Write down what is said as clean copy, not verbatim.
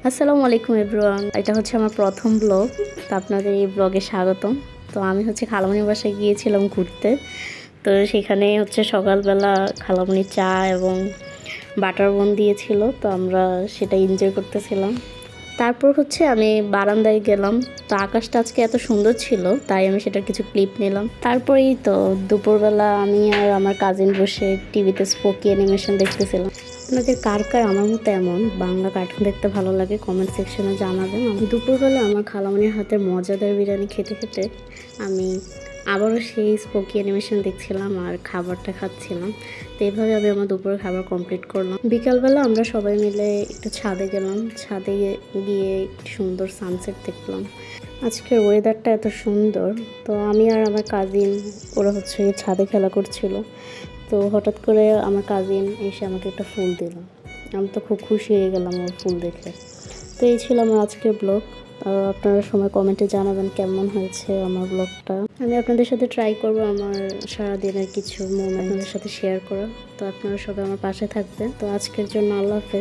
আসসালামু আলাইকুম এভরিওয়ান। এটা হচ্ছে আমার প্রথম ব্লগ। তো আপনাদের এই ব্লগে স্বাগতম। তো আমি হচ্ছে খালামণির বাসায় গিয়েছিলাম ঘুরতে। তো সেখানে হচ্ছে সকালবেলা খালামণি চা এবং বাটার বোন দিয়েছিল, তো আমরা সেটা এনজয় করতেছিলাম। তারপর হচ্ছে আমি বারান্দায় গেলাম। তো আকাশটা আজকে এত সুন্দর ছিল, তাই আমি সেটার কিছু ক্লিপ নিলাম। তারপরেই তো দুপুরবেলা আমি আর আমার কাজিন বসে টিভিতে স্পোকি অ্যানিমেশন দেখতেছিলাম। আপনাদের কার কার আমার মতো এমন বাংলা কার্টুন দেখতে ভালো লাগে কমেন্ট সেকশনে জানাবেন। আমি দুপুরবেলা আমার খালামণির হাতের মজাদার বিরিয়ানি খেতে খেতে আমি আবারও সেই স্পোকি অ্যানিমেশন দেখছিলাম আর খাবারটা খাচ্ছিলাম। তো এইভাবে আমি আমার দুপুরের খাবার কমপ্লিট করলাম। বিকালবেলা আমরা সবাই মিলে একটু ছাদে গেলাম। ছাদে গিয়ে একটু সুন্দর সানসেট দেখলাম। আজকের ওয়েদারটা এত সুন্দর। তো আমি আর আমার কাজিন ওরা হচ্ছে ছাদে খেলা করছিল। তো হঠাৎ করে আমার কাজিন এসে আমাকে একটা ফুল দিল। আমি তো খুব খুশি হয়ে গেলাম ওর ফুল দেখে। তো এই ছিল আমার আজকের ব্লগ। আপনারা সময় কমেন্টে জানাবেন কেমন হয়েছে আমার ব্লগটা। আমি আপনাদের সাথে ট্রাই করব আমার সারাদিনের কিছু মোমেন্ট আপনাদের সাথে শেয়ার করা। তো আপনারা সবাই আমার পাশে থাকবেন। তো আজকের জন্য আল্লাহ হাফেজ।